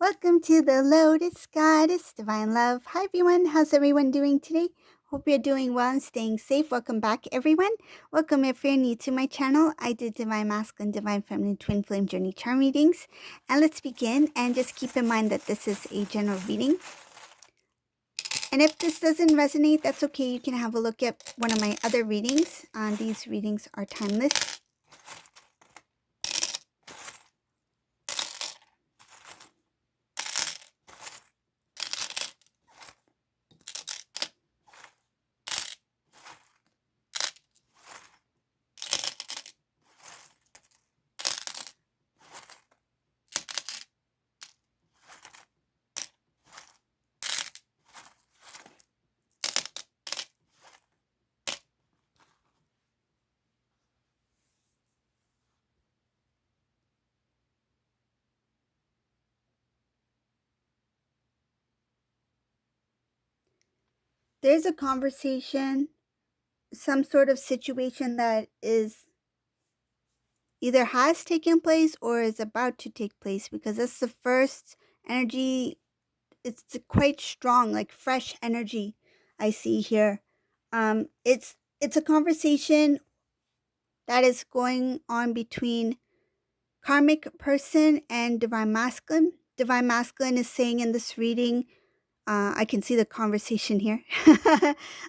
Welcome to the Lotus Goddess Divine Love. Hi everyone, how's everyone doing today? Hope you're doing well and staying safe. Welcome back everyone. Welcome if you're new to my channel. I do Divine Masculine, Divine Feminine, Twin Flame Journey Charm readings. And let's begin, and just keep in mind that this is a general reading. And if this doesn't resonate, that's okay. You can have a look at one of my other readings. These readings are timeless. There's a conversation, some sort of situation that is either has taken place or is about to take place, because that's the first energy. It's quite strong, like fresh energy I see here. It's a conversation that is going on between karmic person and divine masculine. Divine masculine is saying in this reading, I can see the conversation here.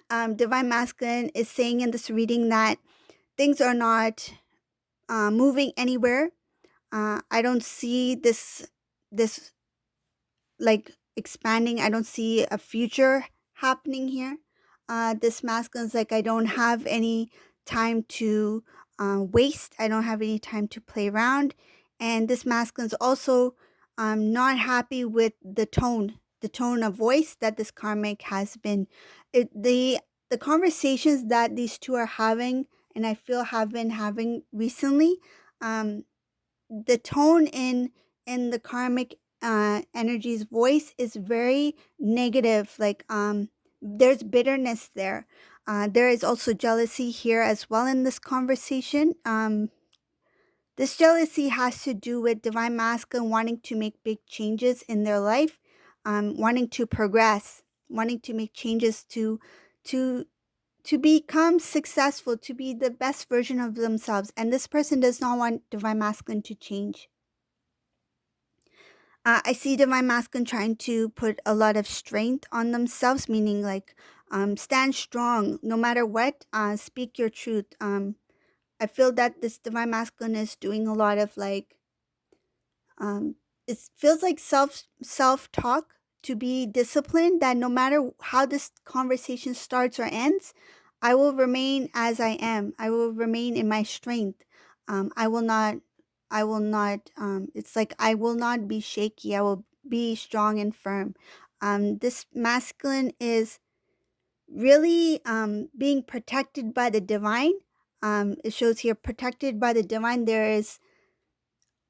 Divine masculine is saying in this reading that things are not moving anywhere. I don't see this like expanding. I don't see a future happening here. This masculine's like, I don't have any time to waste. I don't have any time to play around. And this masculine's also not happy with the tone of voice that this karmic has been. The conversations that these two are having, and I feel have been having recently, the tone in the karmic energy's voice is very negative. Like there's bitterness there. There is also jealousy here as well in this conversation. This jealousy has to do with divine masculine wanting to make big changes in their life, wanting to progress, wanting to make changes to to become successful, to be the best version of themselves. And this person does not want divine masculine to change. I see divine masculine trying to put a lot of strength on themselves, meaning like stand strong no matter what, speak your truth. I feel that this divine masculine is doing a lot of like, it feels like self talk, to be disciplined, that no matter how this conversation starts or ends, I will remain as I am. I will remain in my strength. I will not. It's like I will not be shaky. I will be strong and firm. This masculine is really being protected by the divine. It shows here protected by the divine. There is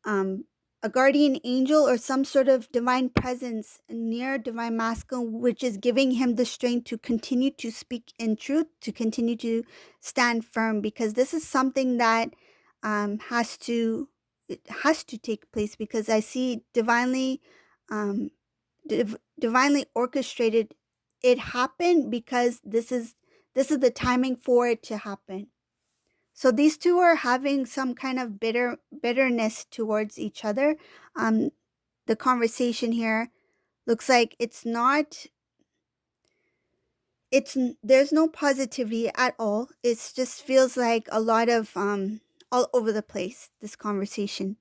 um, a guardian angel or some sort of divine presence near divine masculine, which is giving him the strength to continue to speak in truth, to continue to stand firm, because this is something that has to take place, because I see divinely um, divinely orchestrated it happen, because this is the timing for it to happen. So these two are having some kind of bitterness towards each other. The conversation here looks like there's no positivity at all. It just feels like a lot of all over the place, this conversation.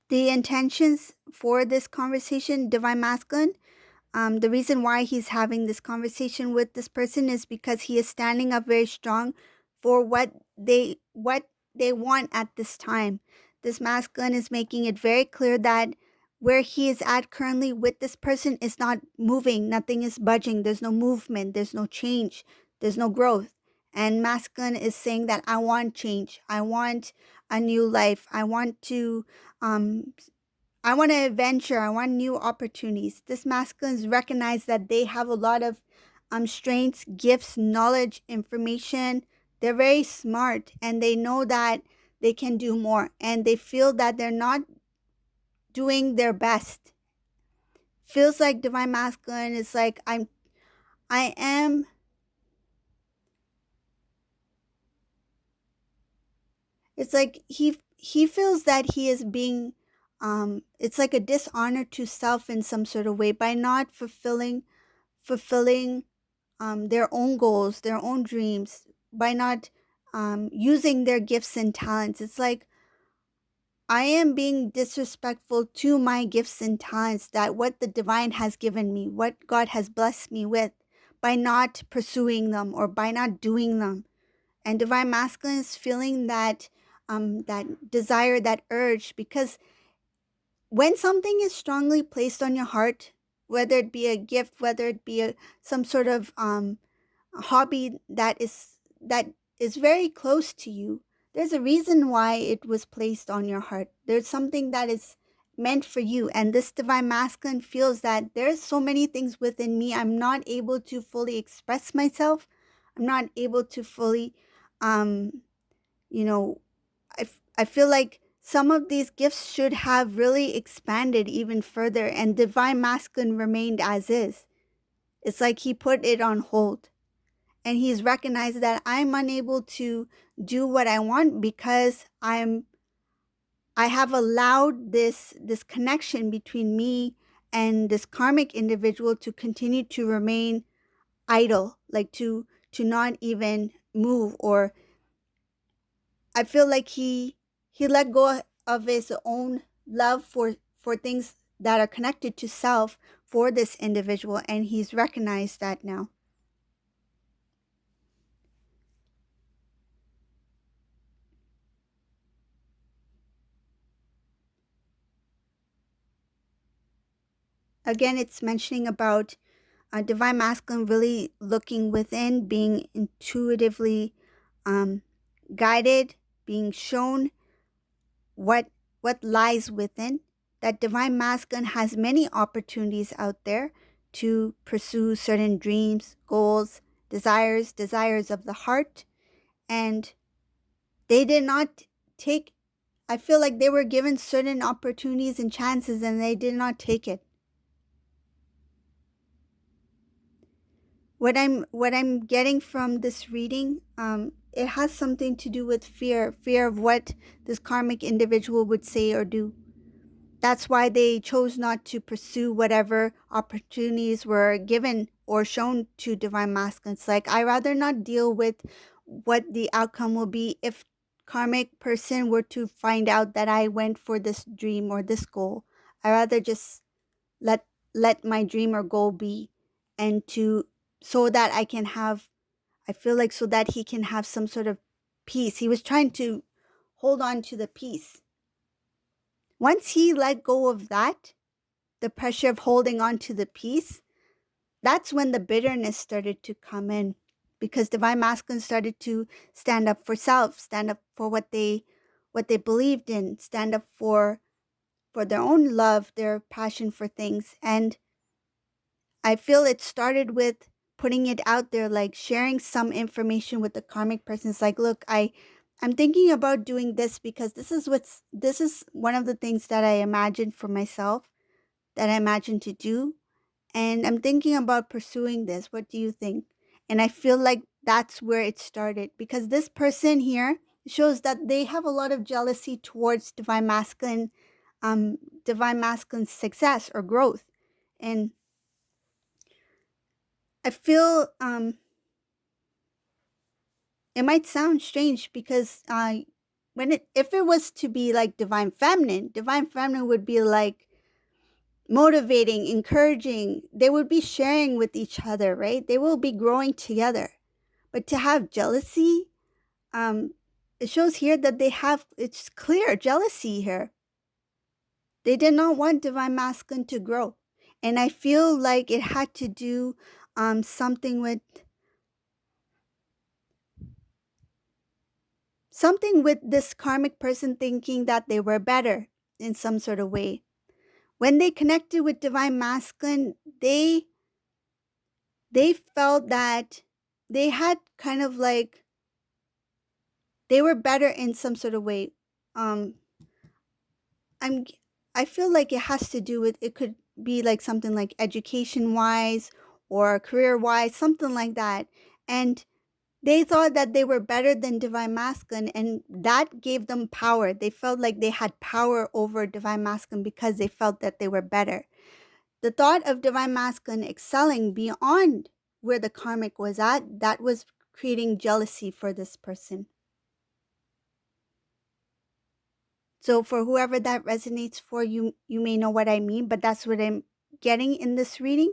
The intentions for this conversation, divine masculine, the reason why he's having this conversation with this person is because he is standing up very strong for what they want at this time. This masculine is making it very clear that where he is at currently with this person is not moving. Nothing is budging. There's no movement. There's no change. There's no growth. And masculine is saying that I want change. I want a new life. Um, I want to adventure. I want new opportunities. This masculines recognize that they have a lot of strengths, gifts, knowledge, information. They're very smart and they know that they can do more and they feel that they're not doing their best. Feels like divine masculine is like I am it's like he feels that he is being it's like a dishonor to self in some sort of way by not fulfilling their own goals, their own dreams, by not using their gifts and talents. It's like I am being disrespectful to my gifts and talents, that what the divine has given me, what God has blessed me with, by not pursuing them or by not doing them. And divine masculine is feeling that desire, that urge, because when something is strongly placed on your heart, whether it be a gift, whether it be some sort of hobby that is very close to you, there's a reason why it was placed on your heart. There's something that is meant for you, and this divine masculine feels that there's so many things within me. I'm not able to fully express myself. I'm not able to fully um you know I feel like some of these gifts should have really expanded even further, and divine masculine remained as is. It's like he put it on hold, and he's recognized that I'm unable to do what I want because I have allowed this connection between me and this karmic individual to continue to remain idle, like to not even move. Or I feel like he let go of his own love for things that are connected to self for this individual, and he's recognized that now. Again, it's mentioning about divine masculine really looking within, being intuitively um, guided, being shown what lies within. That divine masculine has many opportunities out there to pursue certain dreams, goals, desires of the heart, and they did not take. I feel like they were given certain opportunities and chances, and they did not take it. What I'm getting from this reading, it has something to do with fear of what this karmic individual would say or do. That's why they chose not to pursue whatever opportunities were given or shown to divine masculine. It's like I rather not deal with what the outcome will be if karmic person were to find out that I went for this dream or this goal. I rather just let let my dream or goal be, and to so that I can have, I feel like so that he can have some sort of peace. He was trying to hold on to the peace. Once he let go of that, the pressure of holding on to the peace, that's when the bitterness started to come in, because divine masculine started to stand up for self, stand up for what they believed in, stand up for their own love, their passion for things. And I feel it started with putting it out there, like sharing some information with the karmic person. It's like, look, I'm thinking about doing this because this is one of the things that I imagine for myself, that I imagine to do, and I'm thinking about pursuing this. What do you think? And I feel like that's where it started, because this person here shows that they have a lot of jealousy towards um divine masculine success or growth. And I feel it might sound strange because when it if it was to be like divine feminine would be like motivating, encouraging. They would be sharing with each other, right? They will be growing together. But to have jealousy, um, it shows here that they have, it's clear jealousy here. They did not want divine masculine to grow. And I feel like it had to do something with this karmic person thinking that they were better in some sort of way. When they connected with divine masculine, they they felt that they had kind of like they were better in some sort of way. Um, I'm I feel like it has to do with, it could be like something like education wise or career wise, something like that. And they thought that they were better than divine masculine, and that gave them power. They felt like they had power over divine masculine because they felt that they were better. The thought of divine masculine excelling beyond where the karmic was at, that was creating jealousy for this person. So for whoever that resonates for, you may know what I mean, but that's what I'm getting in this reading.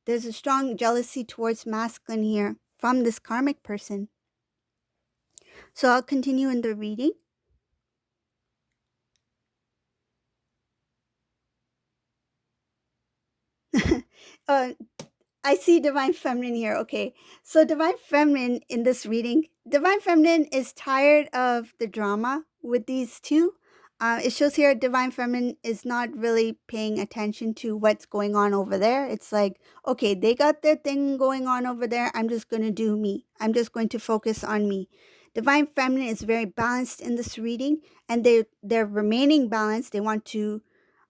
There's a strong jealousy towards masculine here from this karmic person. So I'll continue in the reading. uh, I see divine feminine here. Okay. So divine feminine in this reading, divine feminine is tired of the drama with these two. It shows here divine feminine is not really paying attention to what's going on over there. It's like, okay, they got their thing going on over there. I'm just going to do me. I'm just going to focus on me. Divine feminine is very balanced in this reading, and they're remaining balanced. They want to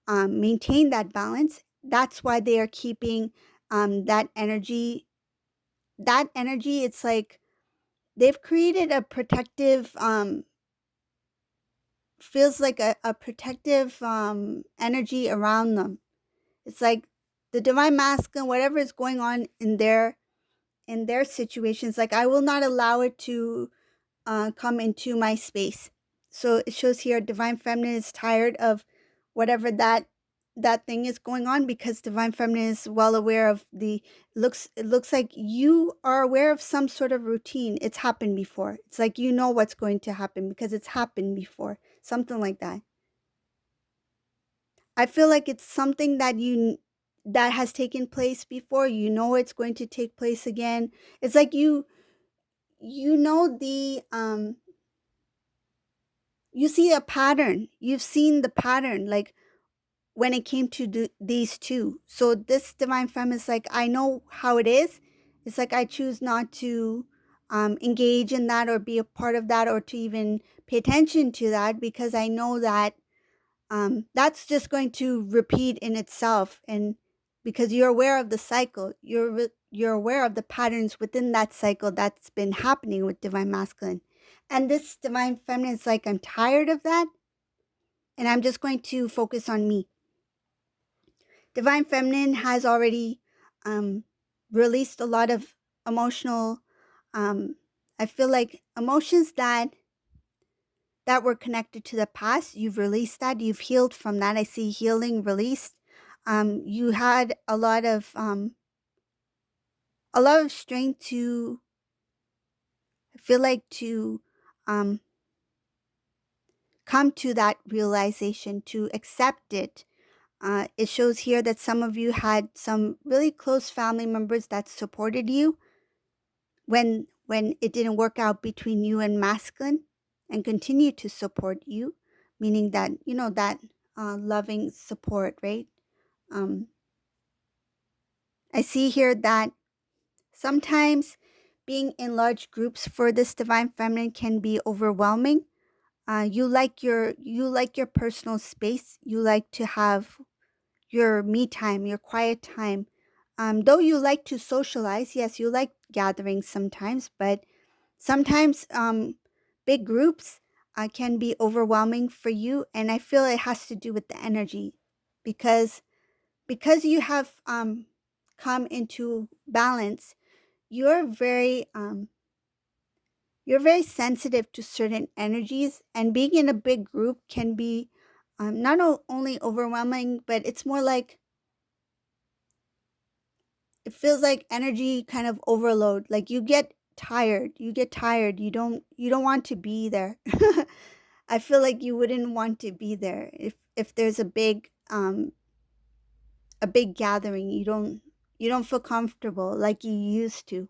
maintain that balance. That's why they are keeping that energy. That energy, it's like they've created a protective, feels like a protective energy around them. It's like the divine masculine, whatever is going on in their situations, like I will not allow it to come into my space. So it shows here divine feminine is tired of whatever that thing is going on, because divine feminine is well aware of the, it looks like you are aware of some sort of routine. It's happened before. It's like you know what's going to happen because it's happened before. Something like that. I feel like it's something that has taken place before. You know it's going to take place again. It's like you know the you see a pattern. You've seen the pattern, like when it came to these two. So this divine femme is like, I know how it is. It's like I choose not to engage in that or be a part of that or to even pay attention to that, because I know that that's just going to repeat in itself. And because you're aware of the cycle, you're aware of the patterns within that cycle that's been happening with divine masculine. And this divine feminine is like, I'm tired of that, and I'm just going to focus on me. Divine feminine has already um, released a lot of emotional, um, I feel like emotions that were connected to the past. You've released that. You've healed from that. I see healing released. You had a lot of strength to, I feel like, to um, come to that realization, to accept it. It shows here that some of you had some really close family members that supported you when it didn't work out between you and masculine, and continue to support you, meaning that you know that loving support, right? um, I see here that sometimes being in large groups for this divine feminine can be overwhelming. You like your personal space. You like to have your me time, your quiet time. Though you like to socialize, yes, you like gatherings sometimes, but sometimes big groups can be overwhelming for you, and I feel it has to do with the energy, because you have come into balance. You're very you're very sensitive to certain energies, and being in a big group can be not only overwhelming, but it's more like it feels like energy kind of overload. Like you get tired, you don't want to be there. I feel like you wouldn't want to be there if there's a big gathering. You don't feel comfortable like you used to.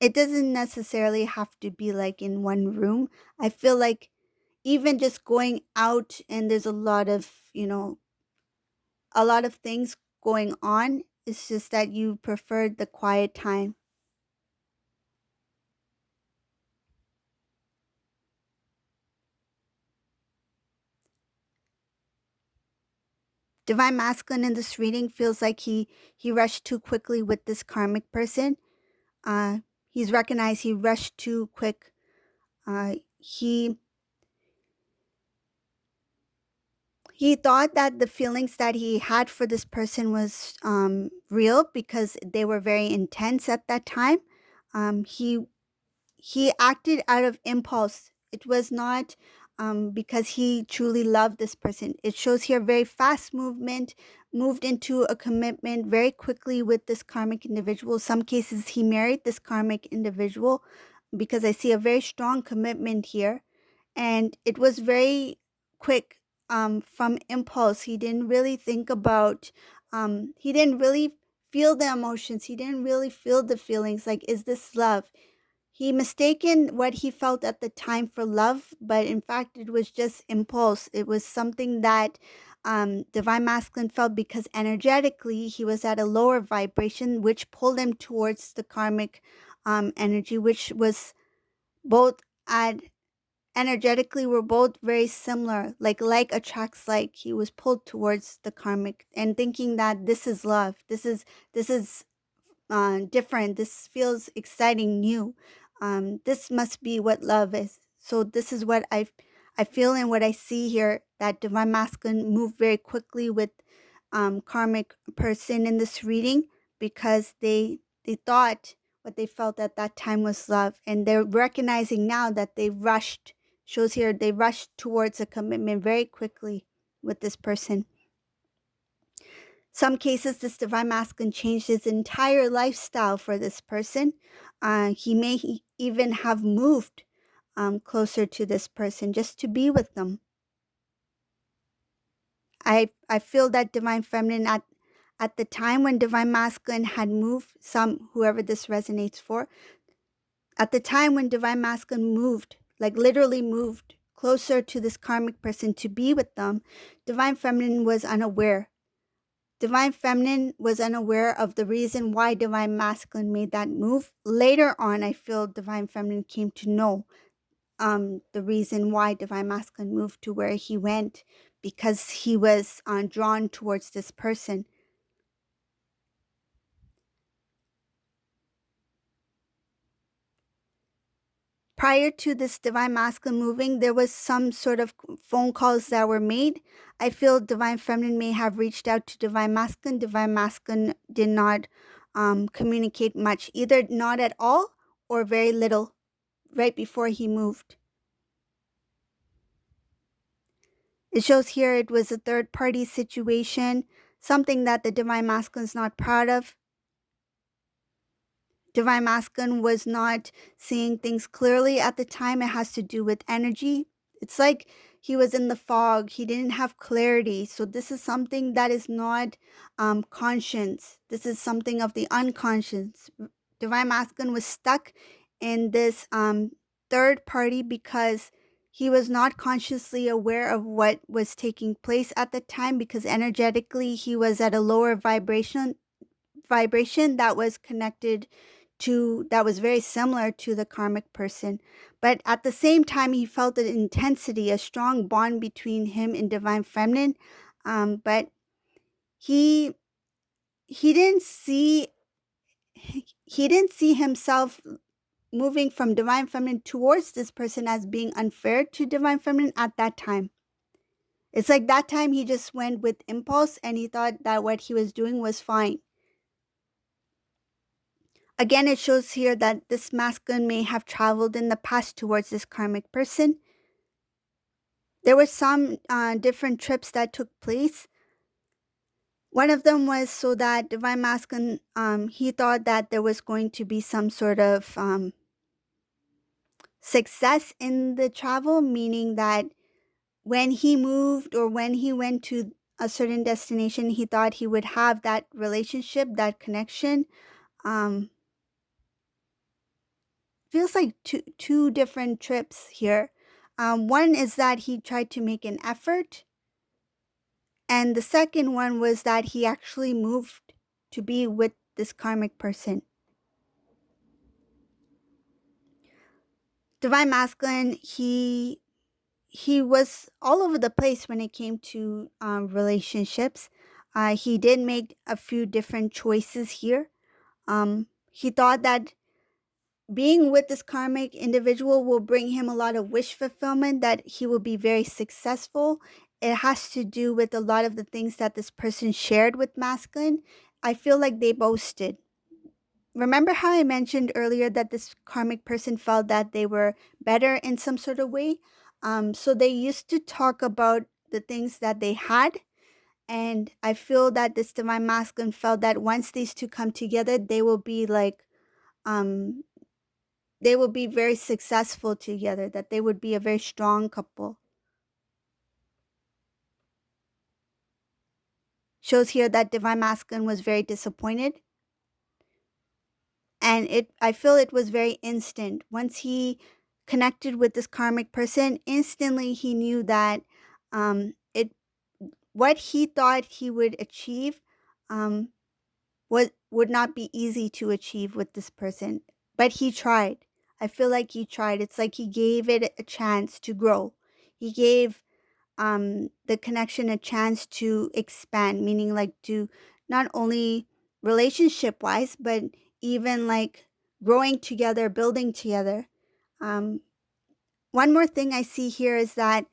It doesn't necessarily have to be like in one room. I feel like even just going out and there's a lot of, a lot of things going on. It's just that you preferred the quiet time. Divine masculine in this reading feels like he rushed too quickly with this karmic person. Uh, he's recognized he rushed too quick. He thought that the feelings that he had for this person was real because they were very intense at that time. He acted out of impulse. It was not because he truly loved this person. It shows here very fast movement, moved into a commitment very quickly with this karmic individual. Some cases he married this karmic individual because I see a very strong commitment here. And it was very quick, from impulse. He didn't really think about, he didn't really feel the emotions. He didn't really feel the feelings like, is this love? He mistaken what he felt at the time for love, but in fact, it was just impulse. It was something that Divine Masculine felt because energetically he was at a lower vibration, which pulled him towards the karmic energy, which was both at energetically we're both very similar, like attracts like. He was pulled towards the karmic and thinking that this is love, this is different, this feels exciting, new, this must be what love is. So this is what I feel and what I see here, that Divine Masculine moved very quickly with karmic person in this reading because they thought what they felt at that time was love, and they're recognizing now that they rushed. Shows here they rushed towards a commitment very quickly with this person. Some cases, this Divine Masculine changed his entire lifestyle for this person. He may even have moved closer to this person just to be with them. I feel that Divine Feminine at the time when Divine Masculine had moved, whoever this resonates for, at the time when Divine Masculine moved, like literally moved closer to this karmic person to be with them, Divine Feminine was unaware. Divine Feminine was unaware of the reason why Divine Masculine made that move. Later on, I feel Divine Feminine came to know the reason why Divine Masculine moved to where he went, because he was drawn towards this person. Prior to this Divine Masculine moving, there was some sort of phone calls that were made. I feel Divine Feminine may have reached out to Divine Masculine. Divine Masculine did not communicate much, either not at all or very little, right before he moved. It shows here it was a third party situation, something that the Divine Masculine is not proud of. Divine Masculine was not seeing things clearly at the time. It has to do with energy. It's like he was in the fog. He didn't have clarity. So this is something that is not conscience. This is something of the unconscious. Divine Masculine was stuck in this third party because he was not consciously aware of what was taking place at the time, because energetically he was at a lower vibration that was connected to, that was very similar to the karmic person. But at the same time, he felt an intensity, a strong bond between him and Divine Feminine. But he he didn't see he didn't see himself moving from Divine Feminine towards this person as being unfair to Divine Feminine at that time. It's like that time he just went with impulse and he thought that what he was doing was fine. Again, it shows here that this masculine may have traveled in the past towards this karmic person. There were some different trips that took place. One of them was so that Divine Masculine, he thought that there was going to be some sort of success in the travel, meaning that when he moved or when he went to a certain destination, he thought he would have that relationship, that connection. Feels like two different trips here. One is that he tried to make an effort, and the second one was that he actually moved to be with this karmic person. Divine Masculine, he was all over the place when it came to relationships. He did make a few different choices here. He thought that being with this karmic individual will bring him a lot of wish fulfillment, that he will be very successful. It has to do with a lot of the things that this person shared with masculine. I feel like they boasted. Remember how I mentioned earlier that this karmic person felt that they were better in some sort of way? So they used to talk about the things that they had. And I feel that this divine masculine felt that once these two come together, um, they will be very successful together, that they would be a very strong couple. Shows here that divine masculine was very disappointed. And I feel it was very instant. Once he connected with this karmic person, instantly he knew that it what he thought he would achieve um, would not be easy to achieve with this person. But he tried. I feel like he tried. It's like he gave it a chance to grow. He gave the connection a chance to expand, meaning like to not only relationship wise, but even like growing together, building together. Um, One more thing I see here is that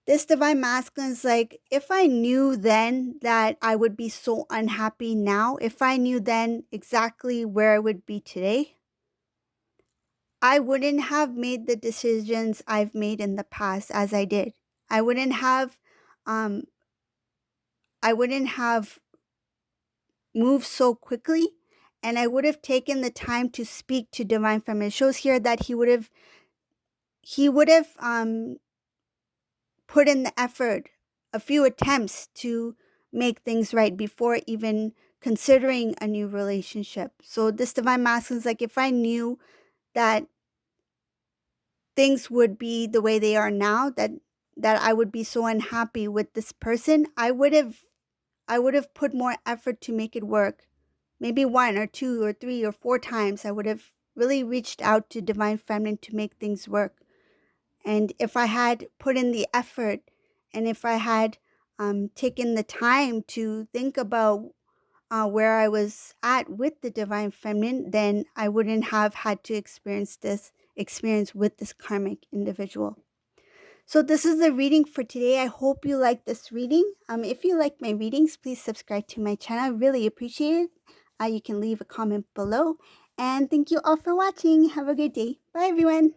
this divine masculine is like, if I knew then that I would be so unhappy now, if I knew then exactly where I would be today, I wouldn't have made the decisions I've made in the past as I did. I wouldn't have um, I wouldn't have moved so quickly, and I would have taken the time to speak to divine feminine. It shows here that he would have put in the effort, a few attempts to make things right before even considering a new relationship. So this divine masculine is like, if I knew that things would be the way they are now, that I would be so unhappy with this person, I would have put more effort to make it work. Maybe one or two or three or four times I would have really reached out to divine feminine to make things work. And if I had put in the effort, and if I had taken the time to think about where I was at with the divine feminine, then I wouldn't have had to experience this experience with this karmic individual. So this is the reading for today. I hope you like this reading. If you like my readings, please subscribe to my channel. I really appreciate it. You can leave a comment below. And thank you all for watching. Have a good day. Bye, everyone.